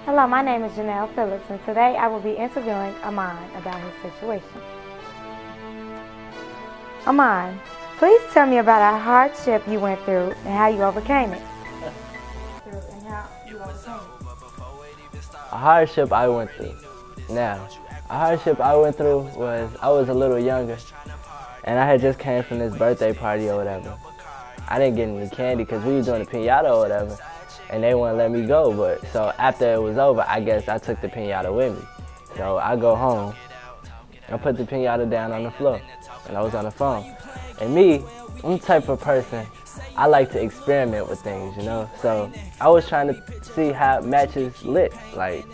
Hello, my name is Janelle Phillips, and today I will be interviewing Ahmon about his situation. Ahmon, please tell me about a hardship you went through and how you overcame it. A hardship I went through. Now, a hardship I went through was I was a little younger, and I had just came from this birthday party or whatever. I didn't get any candy because we was doing a piñata or whatever, and they wouldn't let me go. But so after it was over, I guess I took the piñata with me. So I go home, I put the piñata down on the floor, and I was on the phone. And me, I'm the type of person, I like to experiment with things, you know? So I was trying to see how matches lit, like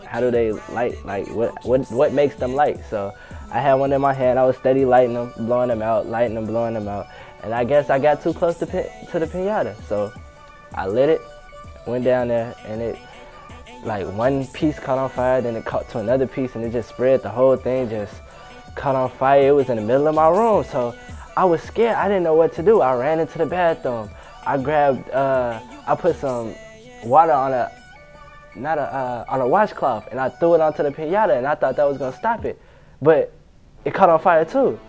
how do they light, like what makes them light. So I had one in my hand, I was steady lighting them, blowing them out, lighting them, blowing them out. And I guess I got too close to the piñata. So I lit it, went down there, and it, like one piece caught on fire, then it caught to another piece, and it just spread, the whole thing just caught on fire. It was in the middle of my room, so I was scared. I didn't know what to do. I ran into the bathroom. I grabbed, I put some water on a washcloth, and I threw it onto the piñata, and I thought that was gonna stop it, but it caught on fire too.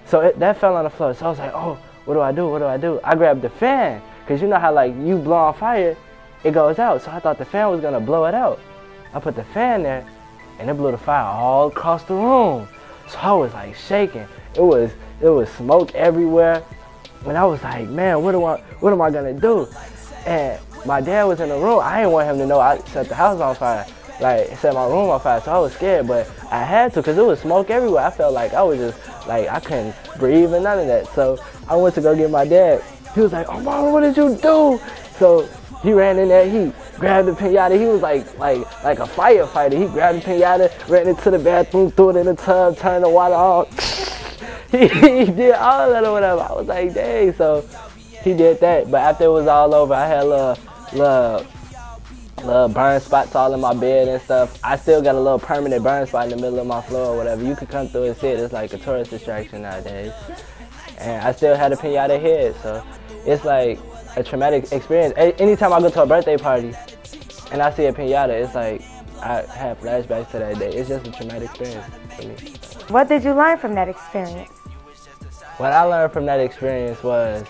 So that fell on the floor. So I was like, oh, what do I do? What do I do? I grabbed the fan, because you know how like you blow on fire, it goes out. So I thought the fan was gonna blow it out. I put the fan there, and it blew the fire all across the room. So I was like shaking. It was smoke everywhere. And I was like, man, what am I gonna do? And my dad was in the room. I didn't want him to know I set the house on fire, like set my room on fire. So I was scared, but I had to, because it was smoke everywhere. I felt like I was just like, I couldn't breathe and none of that. So I went to go get my dad. He was like, oh, Mom, what did you do? So he ran in there, he grabbed the piñata. He was like a firefighter. He grabbed the piñata, ran into the bathroom, threw it in the tub, turned the water on. he did all that or whatever. I was like, dang. So he did that. But after it was all over, I had little burn spots all in my bed and stuff. I still got a little permanent burn spot in the middle of my floor or whatever. You could come through and see it. It's like a tourist distraction nowadays. And I still had a piñata head. So it's like a traumatic experience. Anytime I go to a birthday party and I see a piñata, it's like I have flashbacks to that day. It's just a traumatic experience for me. What did you learn from that experience? What I learned from that experience was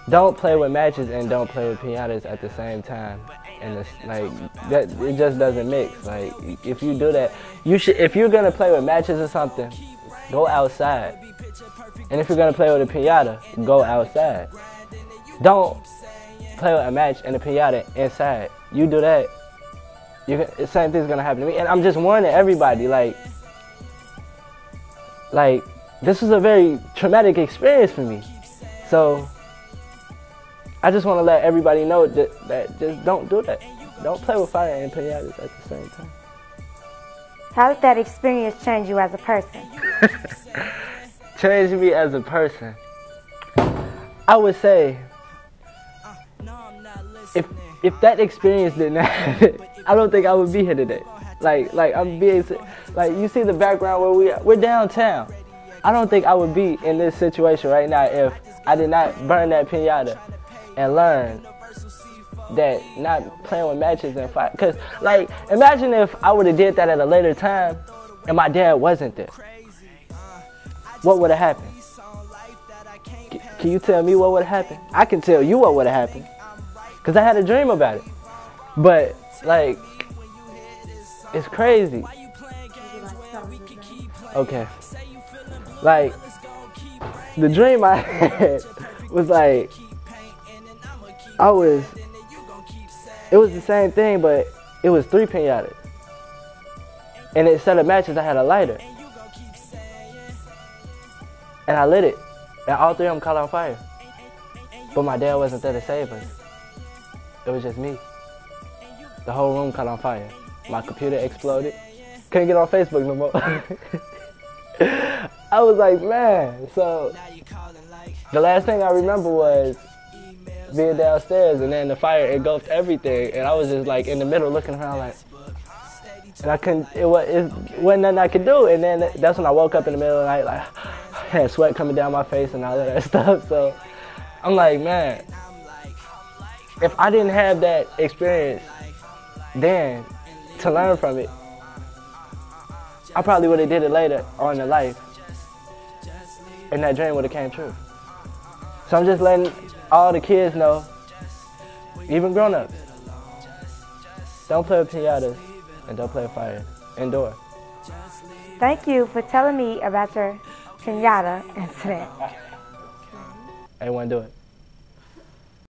don't play with matches and don't play with piñatas at the same time. And it's like that, it just doesn't mix. Like if you do that, you should. If you're gonna play with matches or something, go outside. And if you're gonna play with a piñata, go outside. Don't play with a match and a piñata inside. You do that, the same thing's gonna happen to me. And I'm just warning everybody, like this was a very traumatic experience for me. So I just want to let everybody know that just don't do that. Don't play with fire and piñatas at the same time. How did that experience change you as a person? Change me as a person. I would say, if that experience didn't happen, I don't think I would be here today. Like I'm being, like you see the background where we're downtown. I don't think I would be in this situation right now if I did not burn that piñata and learn that not playing with matches and fire. Cause like imagine if I would have did that at a later time and my dad wasn't there. What would have happened? Can you tell me what would have happened? I can tell you what would have happened, cause I had a dream about it. But like, it's crazy. Okay. Like, the dream I had was like, it was the same thing, but it was 3 piñatas. And instead of matches, I had a lighter. And I lit it. And all 3 of them caught on fire. But my dad wasn't there to save us. It was just me. The whole room caught on fire. My computer exploded. Couldn't get on Facebook no more. I was like, man. So the last thing I remember was being downstairs, and then the fire engulfed everything, and I was just like in the middle looking around like, and I couldn't, it wasn't nothing I could do. And then that's when I woke up in the middle of the night, like I had sweat coming down my face and all of that stuff. So I'm like, man, if I didn't have that experience then to learn from it, I probably would have did it later on in life, and that dream would have came true. So I'm just letting all the kids know, even grown-ups, don't play with piñatas and don't play with fire indoor. Thank you for telling me about your piñata incident. Everyone do it.